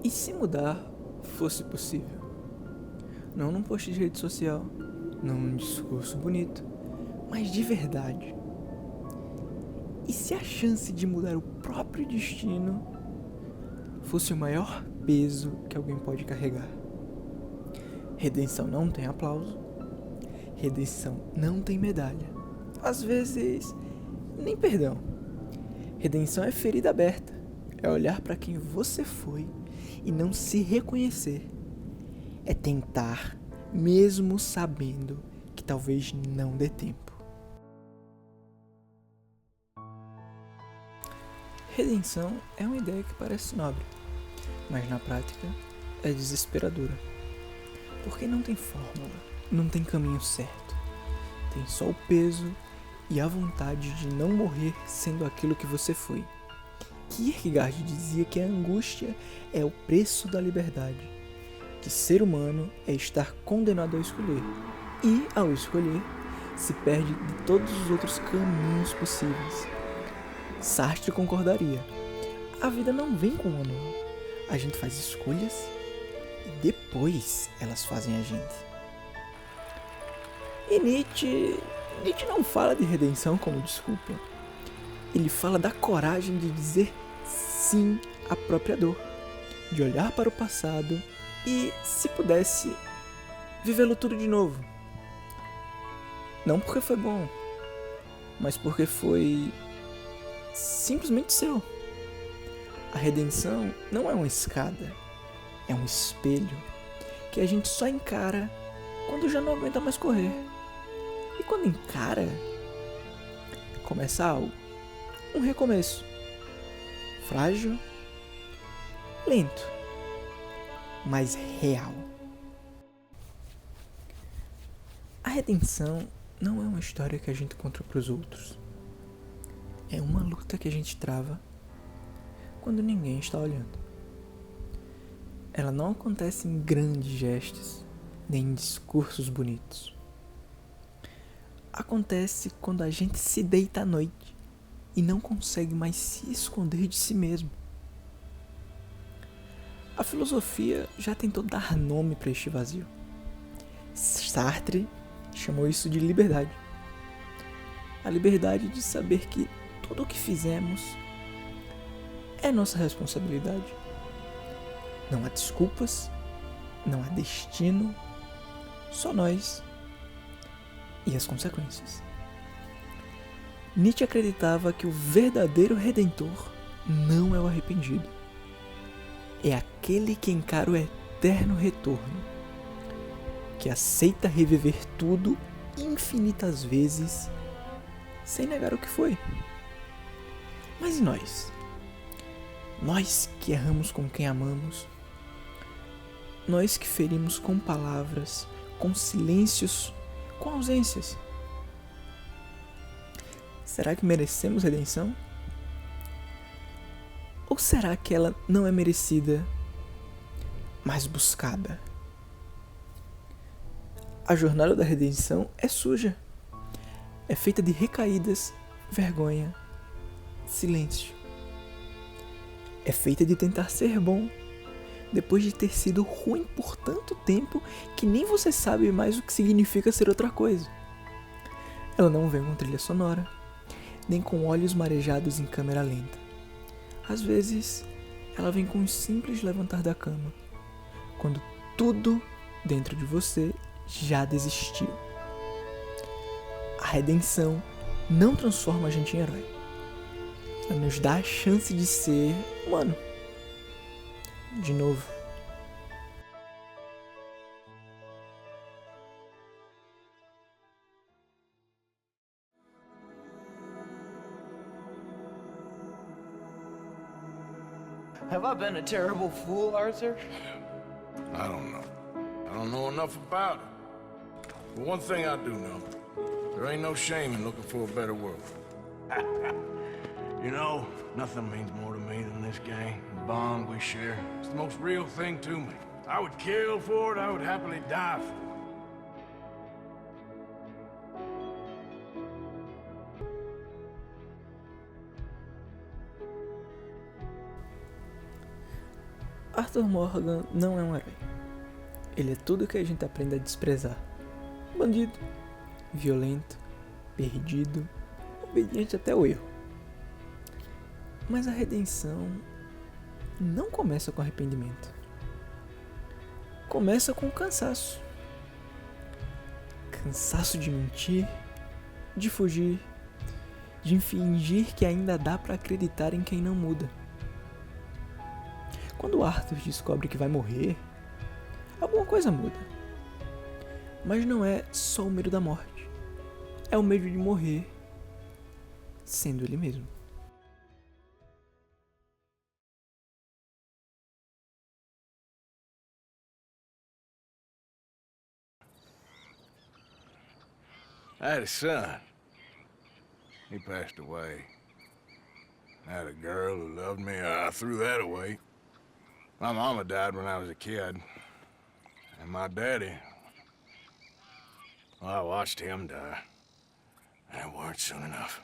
E se mudar fosse possível? Não num post de rede social, não num discurso bonito, mas de verdade. E se a chance de mudar o próprio destino fosse o maior peso que alguém pode carregar? Redenção não tem aplauso, redenção não tem medalha, às vezes nem perdão. Redenção é ferida aberta, é olhar para quem você foi e não se reconhecer. É tentar, mesmo sabendo que talvez não dê tempo. Redenção é uma ideia que parece nobre, mas na prática é desesperadora. Porque não tem fórmula, não tem caminho certo. Tem só o peso e a vontade de não morrer sendo aquilo que você foi. Kierkegaard dizia que a angústia é o preço da liberdade, que ser humano é estar condenado a escolher, e, ao escolher, se perde de todos os outros caminhos possíveis. Sartre concordaria. A vida não vem com um manual. A gente faz escolhas e depois elas fazem a gente. E Nietzsche não fala de redenção como desculpa. Ele fala da coragem de dizer sim à própria dor, de olhar para o passado e, se pudesse, vivê-lo tudo de novo. Não porque foi bom, mas porque foi simplesmente seu. A redenção não é uma escada, é um espelho que a gente só encara quando já não aguenta mais correr. E quando encara, começa algo, um recomeço, frágil, lento, mas real. A redenção não é uma história que a gente conta para os outros. É uma luta que a gente trava quando ninguém está olhando. Ela não acontece em grandes gestos, nem em discursos bonitos. Acontece quando a gente se deita à noite e não consegue mais se esconder de si mesmo. A filosofia já tentou dar nome para este vazio. Sartre chamou isso de liberdade. A liberdade de saber que tudo o que fizemos é nossa responsabilidade. Não há desculpas, não há destino, só nós e as consequências. Nietzsche acreditava que o verdadeiro redentor não é o arrependido. É aquele que encara o eterno retorno, que aceita reviver tudo infinitas vezes sem negar o que foi. Mas e nós? Nós que erramos com quem amamos, nós que ferimos com palavras, com silêncios, com ausências. Será que merecemos redenção? Ou será que ela não é merecida, mas buscada? A jornada da redenção é suja. É feita de recaídas, vergonha, silêncio. É feita de tentar ser bom, depois de ter sido ruim por tanto tempo que nem você sabe mais o que significa ser outra coisa. Ela não vem com trilha sonora, nem com olhos marejados em câmera lenta. Às vezes, ela vem com um simples levantar da cama, quando tudo dentro de você já desistiu. A redenção não transforma a gente em herói. Ela nos dá a chance de ser humano. De novo. Have I been a terrible fool, Arthur? I don't know. I don't know enough about it. But one thing I do know, there ain't no shame in looking for a better world. You know, nothing means more to me than this gang, the bond we share. It's the most real thing to me. I would kill for it, I would happily die for it. Arthur Morgan não é um herói. Ele é tudo que a gente aprende a desprezar. Bandido, violento, perdido, obediente até o erro. Mas a redenção não começa com arrependimento. Começa com cansaço. Cansaço de mentir, de fugir, de fingir que ainda dá pra acreditar em quem não muda. Quando Arthur descobre que vai morrer, alguma coisa muda. Mas não é só o medo da morte. É o medo de morrer sendo ele mesmo. I had a son. He passed away. I had a girl who loved me. I threw that away. My mama died when I was a kid. And my daddy, well, I watched him die. And it weren't soon enough.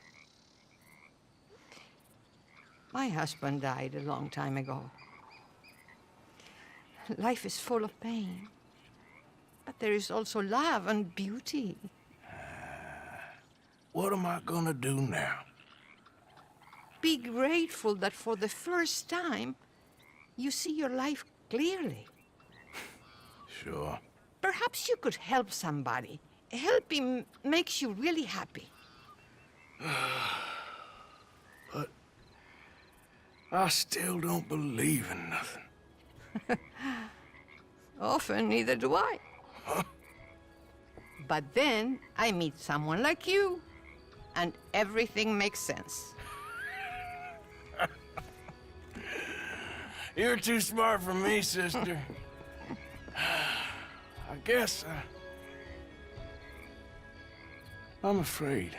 My husband died a long time ago. Life is full of pain. But there is also love and beauty. What am I gonna do now? Be grateful that for the first time, you see your life clearly. Sure. Perhaps you could help somebody. Helping makes you really happy. But I still don't believe in nothing. Often, neither do I. But then I meet someone like you, and everything makes sense. You're too smart for me, sister. I guess I'm afraid.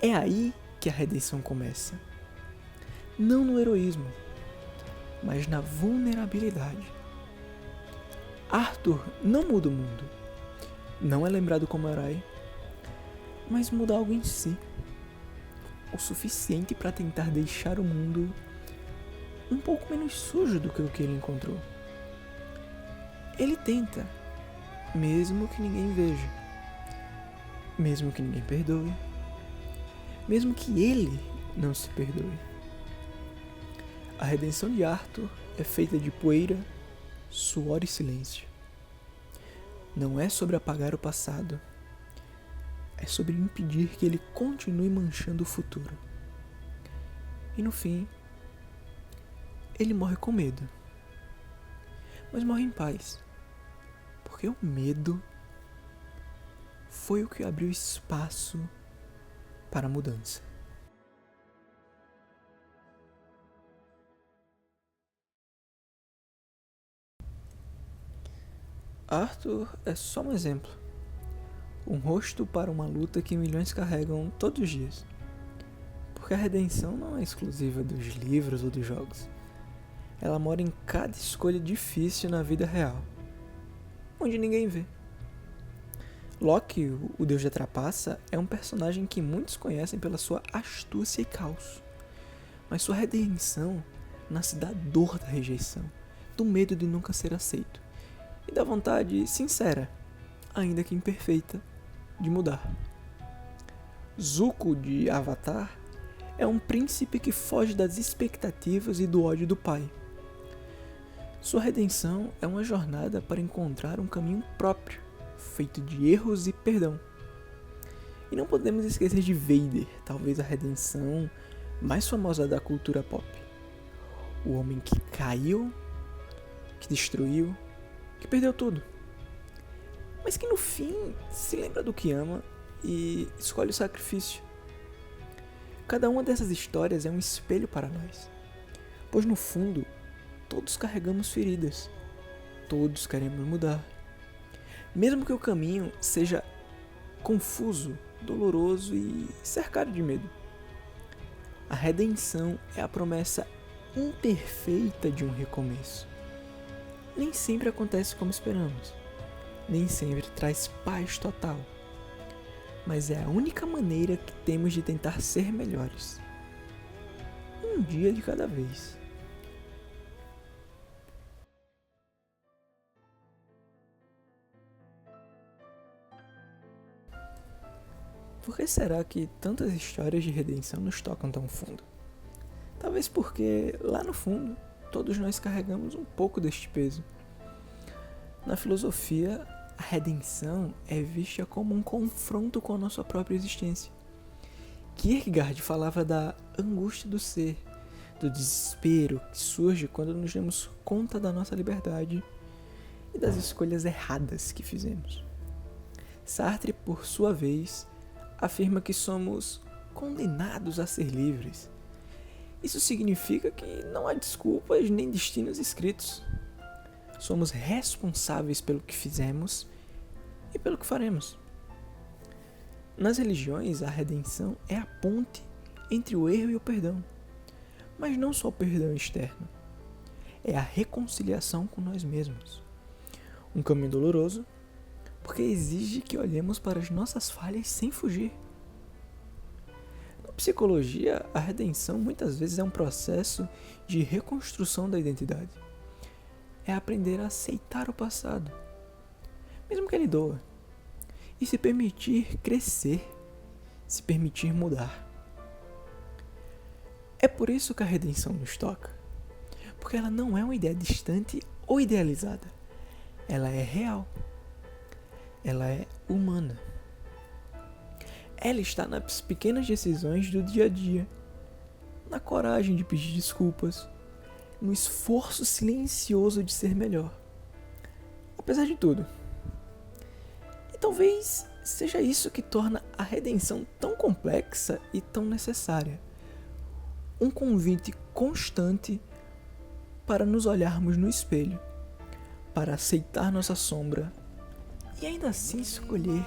É aí que a redenção começa. Não no heroísmo, mas na vulnerabilidade. Arthur não muda o mundo. Não é lembrado como herói, mas muda algo em si. O suficiente para tentar deixar o mundo um pouco menos sujo do que o que ele encontrou. Ele tenta, mesmo que ninguém veja, mesmo que ninguém perdoe, mesmo que ele não se perdoe. A redenção de Arthur é feita de poeira, suor e silêncio. Não é sobre apagar o passado, é sobre impedir que ele continue manchando o futuro. E no fim, ele morre com medo. Mas morre em paz. Porque o medo foi o que abriu espaço para a mudança. Arthur é só um exemplo. Um rosto para uma luta que milhões carregam todos os dias. Porque a redenção não é exclusiva dos livros ou dos jogos. Ela mora em cada escolha difícil na vida real, onde ninguém vê. Loki, o deus da trapaça, é um personagem que muitos conhecem pela sua astúcia e caos. Mas sua redenção nasce da dor da rejeição, do medo de nunca ser aceito e da vontade sincera, ainda que imperfeita, de mudar. Zuko, de Avatar, é um príncipe que foge das expectativas e do ódio do pai. Sua redenção é uma jornada para encontrar um caminho próprio, feito de erros e perdão. E não podemos esquecer de Vader, talvez a redenção mais famosa da cultura pop. O homem que caiu, que destruiu, que perdeu tudo, mas que no fim se lembra do que ama e escolhe o sacrifício. Cada uma dessas histórias é um espelho para nós, pois no fundo todos carregamos feridas, todos queremos mudar, mesmo que o caminho seja confuso, doloroso e cercado de medo. A redenção é a promessa imperfeita de um recomeço. Nem sempre acontece como esperamos, nem sempre traz paz total, mas é a única maneira que temos de tentar ser melhores. um dia de cada vez. Por que será que tantas histórias de redenção nos tocam tão fundo? Talvez porque, lá no fundo, todos nós carregamos um pouco deste peso. Na filosofia, a redenção é vista como um confronto com a nossa própria existência. Kierkegaard falava da angústia do ser, do desespero que surge quando nos damos conta da nossa liberdade e das escolhas erradas que fizemos. Sartre, por sua vez, afirma que somos condenados a ser livres. Isso significa que não há desculpas nem destinos escritos. Somos responsáveis pelo que fizemos e pelo que faremos. Nas religiões, a redenção é a ponte entre o erro e o perdão. Mas não só o perdão externo. É a reconciliação com nós mesmos. Um caminho doloroso, porque exige que olhemos para as nossas falhas sem fugir. Na psicologia, a redenção muitas vezes é um processo de reconstrução da identidade. É aprender a aceitar o passado, mesmo que ele doa, e se permitir crescer, se permitir mudar. É por isso que a redenção nos toca, porque ela não é uma ideia distante ou idealizada, ela é real. Ela é humana. Ela está nas pequenas decisões do dia a dia, na coragem de pedir desculpas, no esforço silencioso de ser melhor, apesar de tudo. E talvez seja isso que torna a redenção tão complexa e tão necessária. Um convite constante para nos olharmos no espelho, para aceitar nossa sombra e ainda assim escolher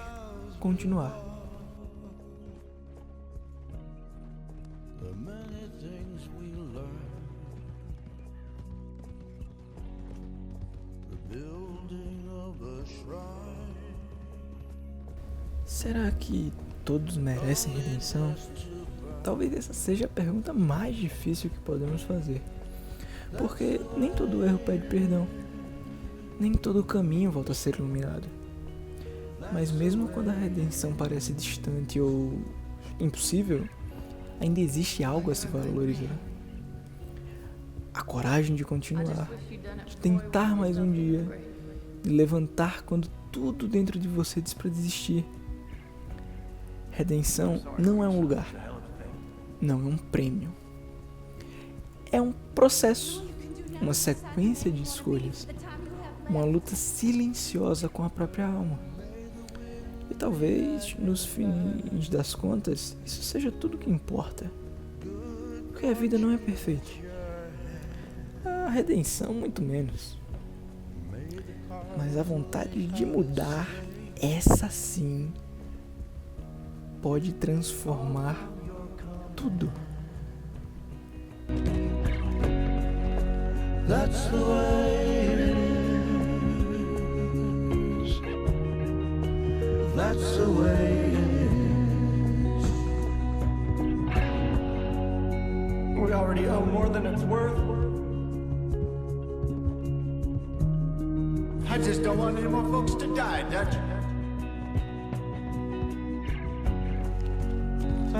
continuar. Será que todos merecem redenção? Talvez essa seja a pergunta mais difícil que podemos fazer. Porque nem todo erro pede perdão. Nem todo caminho volta a ser iluminado. Mas mesmo quando a redenção parece distante ou impossível, ainda existe algo a se valorizar. A coragem de continuar, de tentar mais um dia, de levantar quando tudo dentro de você diz para desistir. Redenção não é um lugar, não é um prêmio. É um processo, uma sequência de escolhas, uma luta silenciosa com a própria alma. E talvez, nos fins das contas, isso seja tudo que importa. Porque a vida não é perfeita. A redenção, muito menos. Mas a vontade de mudar, essa sim, pode transformar tudo. That's the way it is. That's the way it is. We already owe more than it's worth. I just don't want any more folks to die, Dutch.